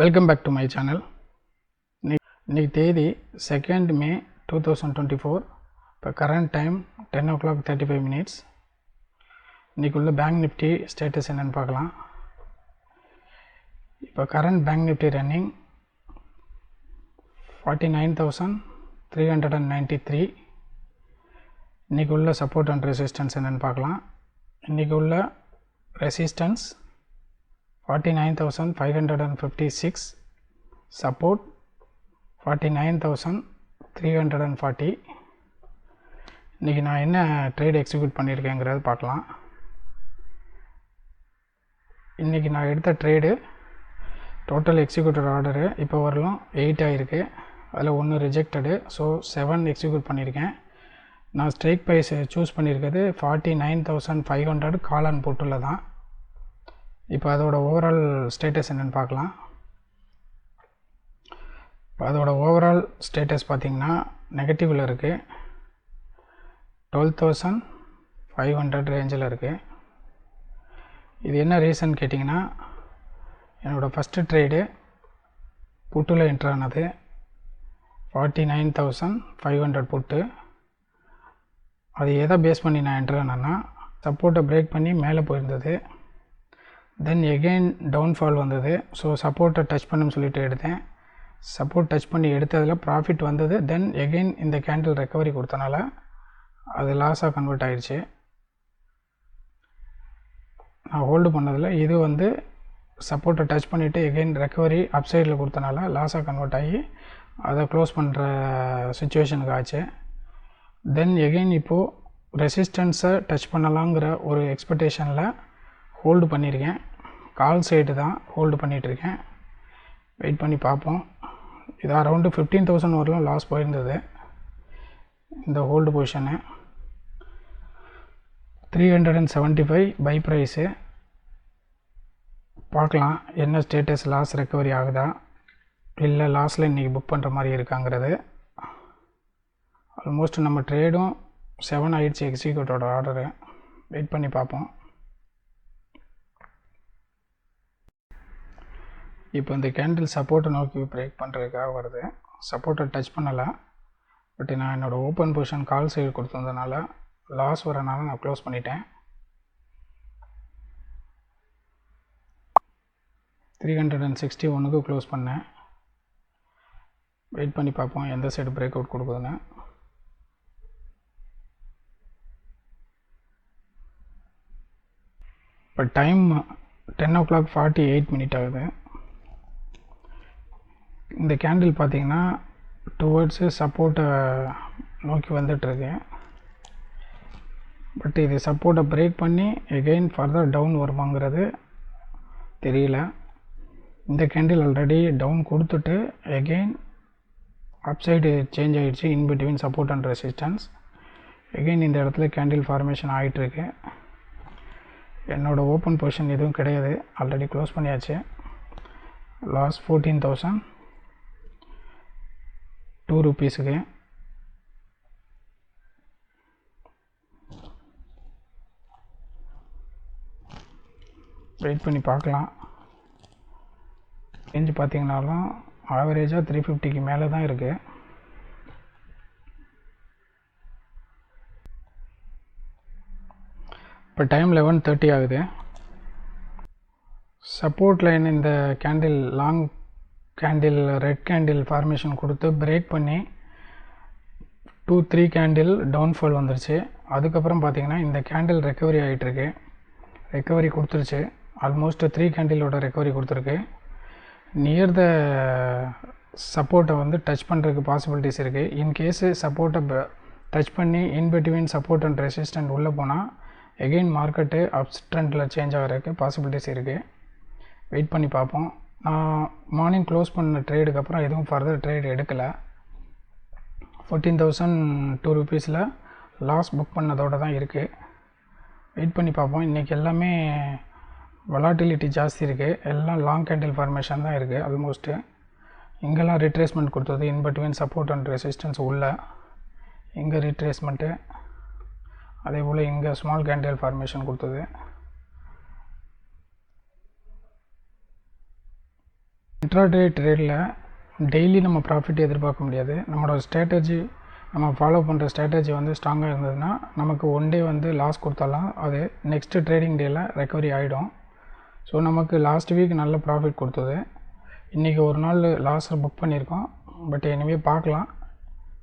Welcome back to my channel. இன்னைக்கு தேதி 2nd May 2024. இப்போ current time 10:35. இன்னைக்கு உள்ள பேங்க் நிஃப்டி ஸ்டேட்டஸ் என்னன்னு பார்க்கலாம். இப்போ current பேங்க் நிஃப்டி ரன்னிங் 49,393. இன்னைக்கு உள்ள சப்போர்ட் அண்ட் ரெசிஸ்டன்ஸ் என்னன்னு பார்க்கலாம். இன்னைக்கு உள்ள ரெசிஸ்டன்ஸ் 49,556, support 49,340. இன்றைக்கி நான் என்ன ட்ரேட் எக்ஸிக்யூட் பண்ணியிருக்கேங்கிறது பார்க்கலாம். இன்றைக்கி நான் எடுத்த ட்ரேடு டோட்டல் எக்ஸிக்யூட்டட் ஆர்டரு இப்போ வரலும் 8 ஆகிருக்கு. அதில் 1 ரிஜெக்டடு. ஸோ 7 எக்ஸிக்யூட் பண்ணியிருக்கேன். நான் ஸ்ட்ரைக் ப்ரைஸ் சூஸ் பண்ணியிருக்கிறது 49,500 கால் அண்ட் புட்டில் தான். இப்போ அதோட ஓவரால் ஸ்டேட்டஸ் என்னென்னு பார்க்கலாம். இப்போ அதோட ஓவரால் ஸ்டேட்டஸ் பார்த்திங்கன்னா நெகட்டிவில் இருக்குது. 12,500 ரேஞ்சில் இருக்குது. இது என்ன ரீசன் கேட்டிங்கன்னா, என்னோடய ஃபஸ்ட்டு ட்ரேடு புட்டில் என்ட்ரு ஆனது 49,500 புட்டு. அது எதை பேஸ் பண்ணி நான் என்ட்ரு ஆனேன்னா, சப்போர்ட்டை பிரேக் பண்ணி மேலே போயிருந்தது. தென் எகெயின் டவுன்ஃபால் வந்தது. ஸோ சப்போர்ட்டை டச் பண்ணுன்னு சொல்லிட்டு எடுத்தேன். சப்போர்ட் டச் பண்ணி எடுத்ததில் ப்ராஃபிட் வந்தது. தென் எகெயின் இந்த கேண்டில் ரெக்கவரி கொடுத்தனால அது லாஸாக கன்வெர்ட் ஆகிடுச்சு. நான் ஹோல்டு பண்ணதில் இது வந்து சப்போர்ட்டை டச் பண்ணிவிட்டு எகெயின் ரெக்கவரி அப் சைடில் கொடுத்தனால லாஸாக கன்வெர்ட் ஆகி அதை க்ளோஸ் பண்ணுற சுச்சுவேஷனுக்கு ஆச்சு. தென் எகெயின் இப்போது ரெசிஸ்டன்ஸை டச் பண்ணலாங்கிற ஒரு எக்ஸ்பெக்டேஷனில் ஹோல்டு பண்ணியிருக்கேன். கால் சைடு தான் ஹோல்டு பண்ணிகிட்ருக்கேன். வெயிட் பண்ணி பார்ப்போம். இது அரௌண்டு 15,000 வரலாம் லாஸ் போயிருந்தது இந்த ஹோல்டு பொசிஷனு. 375 by price. பார்க்கலாம் என்ன ஸ்டேட்டஸ், லாஸ் ரெக்கவரி ஆகுதா இல்லை லாஸில் இன்றைக்கி புக் பண்ணுற மாதிரி இருக்காங்கிறது. ஆல்மோஸ்ட் நம்ம ட்ரேடும் 7 ஆகிடுச்சு எக்ஸிக்யூட்டோட ஆர்டரு. வெயிட் பண்ணி பார்ப்போம். இப்போ இந்த கேண்டில் சப்போர்ட்டை நோக்கி பிரேக் பண்ணுறதுக்காக வருது. சப்போர்ட்டை டச் பண்ணலாம். பட் நான் என்னோடய ஓப்பன் பொசிஷன் கால் சைடு கொடுத்ததுனால லாஸ் வரனால நான் க்ளோஸ் பண்ணிட்டேன். 361க்கு க்ளோஸ் பண்ணேன். வெயிட் பண்ணி பார்ப்போம் எந்த சைடு பிரேக் அவுட் கொடுக்குதுன்னு. இப்போ டைம் 10:48 ஆகுது. இந்த கேண்டில் பார்த்திங்கன்னா டுவர்ட்ஸு சப்போர்ட்டை நோக்கி வந்துட்டுருக்கு. பட் இது சப்போர்ட்டை பிரேக் பண்ணி எகெயின் ஃபர்தர் டவுன் வருமாங்கிறது தெரியல. இந்த கேண்டில் ஆல்ரெடி டவுன் கொடுத்துட்டு எகெயின் அப் சைடு சேஞ்ச் ஆகிடுச்சு in between support and resistance. Again இந்த இடத்துல கேண்டில் ஃபார்மேஷன் ஆகிட்டுருக்கு. என்னோடய ஓப்பன் பொசிஷன் எதுவும் கிடையாது, ஆல்ரெடி க்ளோஸ் பண்ணியாச்சு. லாஸ் 14,002 ரூபீஸுக்கு. வெயிட் பண்ணி பார்க்கலாம். ரேஞ்சு பார்த்திங்கனாலும் ஆவரேஜாக 350க்கு மேலே தான் இருக்குது. இப்போ டைம் 11:30 ஆகுது. சப்போர்ட் லைன் இந்த candle long candle red candle formation கொடுத்து பிரேக் பண்ணி 2-3 கேண்டில் டவுன்ஃபால் வந்துருச்சு. அதுக்கப்புறம் பார்த்திங்கன்னா இந்த கேண்டில் ரெக்கவரி ஆகிட்டுருக்கு. ரெக்கவரி கொடுத்துருச்சு. ஆல்மோஸ்ட் 3 கேண்டிலோட ரெக்கவரி கொடுத்துருக்கு. நியர் த சப்போர்ட்டை வந்து டச் பண்ணுறதுக்கு பாசிபிலிட்டிஸ் இருக்குது. இன்கேஸு சப்போர்ட்டை டச் பண்ணி in between support and resistant உள்ளே போனால் எகெயின் மார்க்கெட்டு அப் ட்ரெண்டில் சேஞ்ச் ஆகிறதுக்கு பாசிபிலிட்டிஸ் இருக்குது. வெயிட் பண்ணி பார்ப்போம். நான் மார்னிங் க்ளோஸ் பண்ண ட்ரேடுக்கு அப்புறம் எதுவும் ஃபர்தர் ட்ரேட் எடுக்கலை. 14,002 ரூபீஸில் லாஸ் புக் பண்ணதோடு தான் இருக்குது. வெயிட் பண்ணி பார்ப்போம். இன்றைக்கி எல்லாமே வொலாட்டிலிட்டி ஜாஸ்தி இருக்குது. எல்லாம் லாங் கேண்டில் ஃபார்மேஷன் தான் இருக்குது. ஆல்மோஸ்ட்டு இங்கெல்லாம் ரிட்ரேஸ்மெண்ட் கொடுத்தது in between support and resistance உள்ள. இங்கே ரிட்ரேஸ்மெண்ட்டு, அதே போல் இங்கே ஸ்மால் கேண்டில் ஃபார்மேஷன் கொடுத்தது. இன்ட்ராடே ட்ரேடில் டெய்லி நம்ம ப்ராஃபிட் எதிர்பார்க்க முடியாது. நம்மளோட ஸ்ட்ராட்டஜி, நம்ம ஃபாலோ பண்ணுற ஸ்ட்ராட்டஜி வந்து ஸ்ட்ராங்காக இருந்ததுன்னா நமக்கு ஒன் டே வந்து லாஸ் கொடுத்தாலும் அது நெக்ஸ்ட்டு ட்ரேடிங் டேயில் ரெக்கவரி ஆகிடும். ஸோ நமக்கு லாஸ்ட் வீக் நல்ல ப்ராஃபிட் கொடுத்தது. இன்றைக்கி ஒரு நாள் லாஸை புக் பண்ணியிருக்கோம். பட் இனிமேல் பார்க்கலாம்,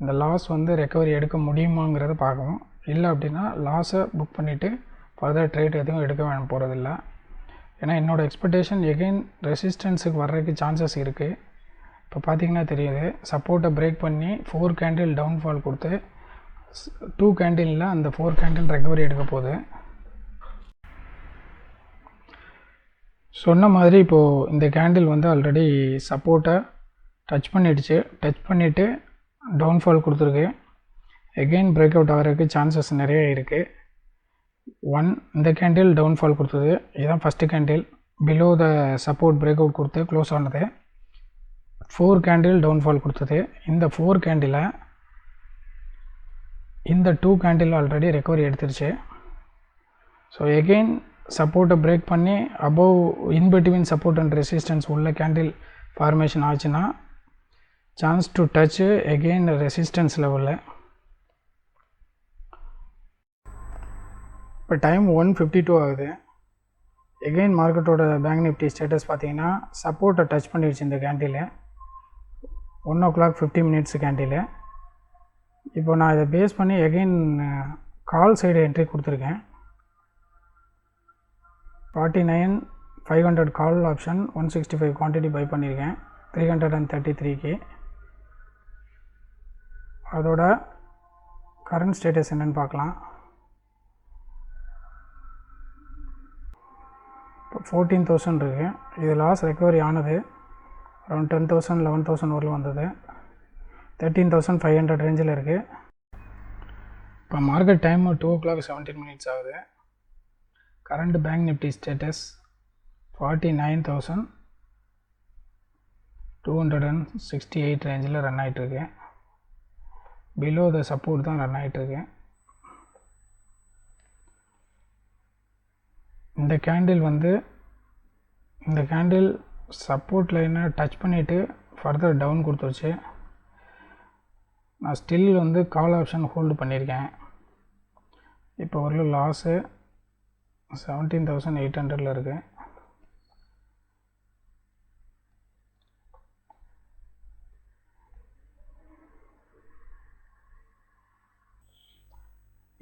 இந்த லாஸ் வந்து ரெக்கவரி எடுக்க முடியுமாங்கிறத பார்க்கணும். இல்லை அப்படின்னா லாஸை புக் பண்ணிவிட்டு ஃபர்தர் ட்ரேட் எதுவும் எடுக்க வேணும் போகிறதில்ல. ஏன்னா என்னோடய எக்ஸ்பெக்டேஷன் எகெயின் ரெசிஸ்டன்ஸுக்கு வர்றதுக்கு சான்சஸ் இருக்குது. இப்போ பார்த்திங்கன்னா தெரியுது, சப்போர்ட்டை பிரேக் பண்ணி 4 கேண்டில் டவுன்ஃபால் கொடுத்து 2 கேண்டிலில் அந்த 4 கேண்டில் ரெக்கவரி எடுக்க போகுது. சொன்ன மாதிரி இப்போது இந்த கேண்டில் வந்து ஆல்ரெடி சப்போர்ட்டை டச் பண்ணிடுச்சு. டச் பண்ணிவிட்டு டவுன்ஃபால் கொடுத்துருக்கு. எகெயின் பிரேக் அவுட் ஆகிறதுக்கு சான்சஸ் நிறைய இருக்குது. இந்த கேண்டில் டவுன்ஃபால் கொடுத்தது. இதுதான் first candle. Below the support break out கொடுத்து க்ளோஸ் ஆனது. 4 கேண்டில் டவுன்ஃபால் கொடுத்தது. இந்த 4 கேண்டில் இந்த 2 கேண்டில் ஆல்ரெடி ரெக்கவரி எடுத்துருச்சு. ஸோ எகெயின் சப்போர்ட்டை பிரேக் பண்ணி above in between support and resistance உள்ள கேண்டில் ஃபார்மேஷன் ஆச்சுன்னா chance to touch again resistance லெவலில். இப்போ டைம் 1:52 ஆகுது. எகெயின் மார்க்கெட்டோட பேங்க் நிஃப்டி ஸ்டேட்டஸ் பார்த்தீங்கன்னா சப்போர்ட்டை டச் பண்ணிடுச்சு இந்த கேண்டில். 1:50 கேண்டில். இப்போ நான் இதை பேஸ் பண்ணி எகெயின் கால் சைடு என்ட்ரி கொடுத்துருக்கேன். 49,500 கால் ஆப்ஷன் 165 குவான்டிட்டி பை பண்ணியிருக்கேன் 333க்கு. அதோட கரண்ட் ஸ்டேட்டஸ் என்னென்னு பார்க்கலாம். இப்போ 14,000 இருக்குது. இது லாஸ் ரெக்கவரி ஆனது அரௌண்ட் 10,000 11,000 வரலும் வந்தது. 13,500 ரேஞ்சில் இருக்குது. இப்போ மார்க்கெட் டைம் 2:17 ஆகுது. கரண்ட் பேங்க் நிஃப்டி ஸ்டேட்டஸ் 49,268 ரேஞ்சில் ரன் ஆகிட்டுருக்கு. பிலோ த சப்போர்ட் தான் ரன் ஆகிட்டுருக்கு. இந்த கேண்டில் சப்போர்ட் லைனை டச் பண்ணிவிட்டு ஃபர்தர் டவுன் கொடுத்துருச்சு. நான் ஸ்டில் வந்து கால் ஆப்ஷன் ஹோல்டு பண்ணியிருக்கேன். இப்போ ஒரு லாஸு 17,800 இருக்குது.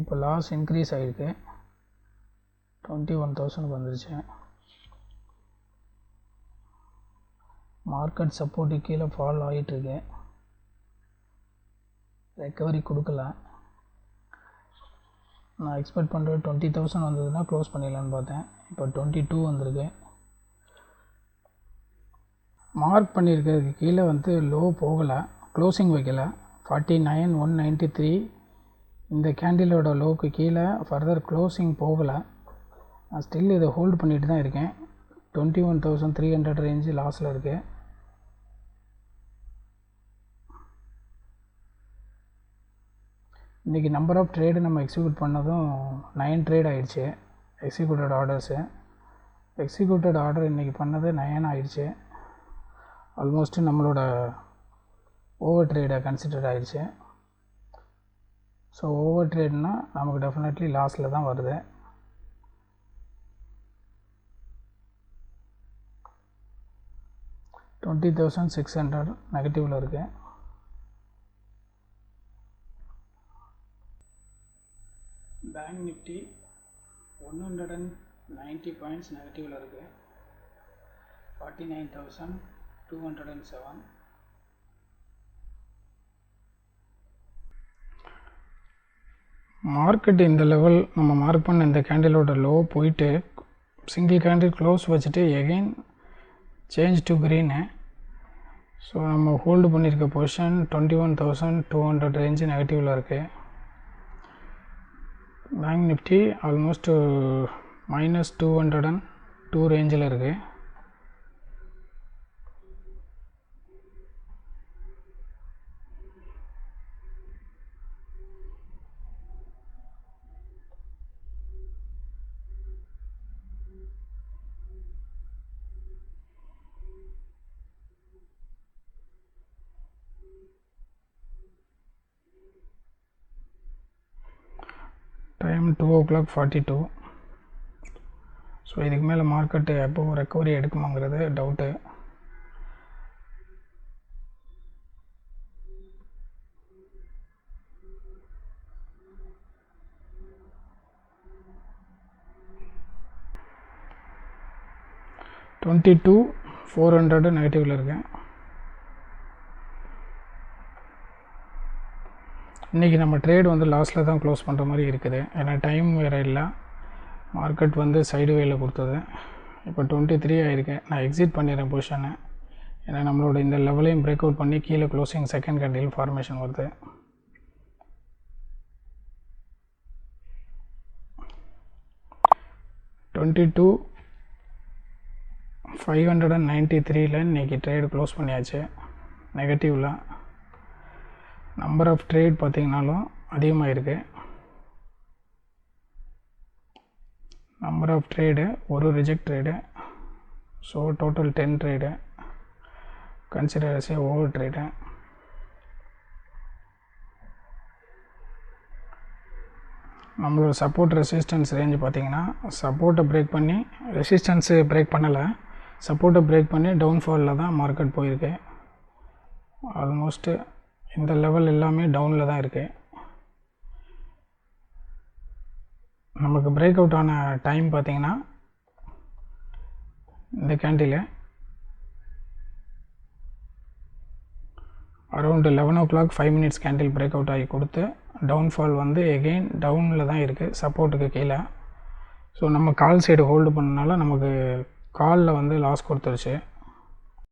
இப்போ லாஸ் இன்க்ரீஸ் ஆகிருக்கு, 21,000 வந்துருச்சு. மார்க்கெட் சப்போர்ட்டு கீழே ஃபால் ஆகிட்டுருக்கு, ரெக்கவரி கொடுக்கல. நான் எக்ஸ்பெக்ட் பண்ணுறது 20,000 வந்ததுன்னா க்ளோஸ் பண்ணிடலான்னு பார்த்தேன். இப்போ 22 வந்திருக்கு. மார்க் பண்ணியிருக்கிறதுக்கு கீழே வந்து லோ போகலை, க்ளோசிங் வைக்கலை. 49,193 இந்த கேண்டிலோட லோவுக்கு கீழே ஃபர்தர் க்ளோசிங் போகலை. நான் ஸ்டில் இதை ஹோல்டு பண்ணிட்டு தான் இருக்கேன். 21,300 ரேஞ்சு லாஸில் இருக்குது. இன்றைக்கி நம்பர் ஆஃப் ட்ரேடு நம்ம எக்ஸிக்யூட் பண்ணதும் 9 ட்ரேட் ஆகிடுச்சு. எக்ஸிக்யூட்டட் ஆர்டர்ஸு எக்ஸிக்யூட்டட் ஆர்டர் இன்றைக்கி பண்ணது 9 ஆகிடுச்சு. ஆல்மோஸ்ட்டு நம்மளோட ஓவர் ட்ரேடை கன்சிடர் ஆகிடுச்சு. ஸோ ஓவர் ட்ரேட்னால் நமக்கு டெஃபினெட்லி லாஸில் தான் வருது. $20,600 நெகட்டிவில் இருக்குது. பேங்க் நிஃப்டி 190 பாயிண்ட்ஸ் நெகட்டிவில் இருக்குது. 49,207. மார்க்கெட் இந்த லெவல் நம்ம மார்க் பண்ண இந்த கேண்டிலோட லோ போயிட்டு சிங்கிள் கேண்டில் க்ளோஸ் வச்சுட்டு again change to green. So நம்ம ஹோல்டு பண்ணியிருக்க பொசிஷன் 21,200 ரேஞ்சு நெகட்டிவில் இருக்குது. பேங்க் நிஃப்டி ஆல்மோஸ்ட்டு -202 ரேஞ்சில் இருக்குது. டைம் 2:42. ஸோ இதுக்கு மேலே மார்க்கெட்டு எப்போ ரெக்கவரி எடுக்குமாங்கிறது டவுட்டு. $22,400 நெகட்டிவில் இருக்கேன். இன்றைக்கி நம்ம ட்ரேட் வந்து லாஸில் தான் க்ளோஸ் பண்ணுற மாதிரி இருக்குது. ஏன்னா டைம் வேறு இல்லை, மார்க்கெட் வந்து சைடு வேல கொடுத்தது. இப்போ 23 ஆகிருக்கேன். நான் எக்ஸிட் பண்ணிடுறேன் பொசிஷனை. ஏன்னா நம்மளோட இந்த லெவலையும் பிரேக் அவுட் பண்ணி கீழே க்ளோசிங் செகண்ட் கேண்டில் ஃபார்மேஷன் வருது. $22,593 இன்றைக்கி ட்ரேடு க்ளோஸ் பண்ணியாச்சு நெகட்டிவில். நம்பர் ஆஃப் ட்ரேட் பார்த்திங்கனாலும் அதிகமாக இருக்குது. நம்பர் ஆஃப் ட்ரேடு ஒரு reject trade. So total 10 trade consider as a over trade. நம்மளோட சப்போர்ட் ரெசிஸ்டன்ஸ் ரேஞ்சு பார்த்திங்கன்னா சப்போர்ட்டை பிரேக் பண்ணி ரெசிஸ்டன்ஸு பிரேக் பண்ணலை, சப்போர்ட்டை பிரேக் பண்ணி டவுன்ஃபாலில் தான் மார்க்கெட் போயிருக்கு. ஆல்மோஸ்ட்டு இந்த லெவல் எல்லாமே டவுனில் தான் இருக்குது. நமக்கு பிரேக் அவுட் ஆன டைம் பார்த்திங்கன்னா இந்த candle around 11 5 minutes candle break out ஆகி கொடுத்து டவுன்ஃபால் வந்து எகெயின் டவுனில் தான் இருக்குது, சப்போர்ட்டுக்கு கீழே. ஸோ நம்ம கால் சைடு ஹோல்டு பண்ணனால நமக்கு காலில் வந்து லாஸ் கொடுத்துருச்சு.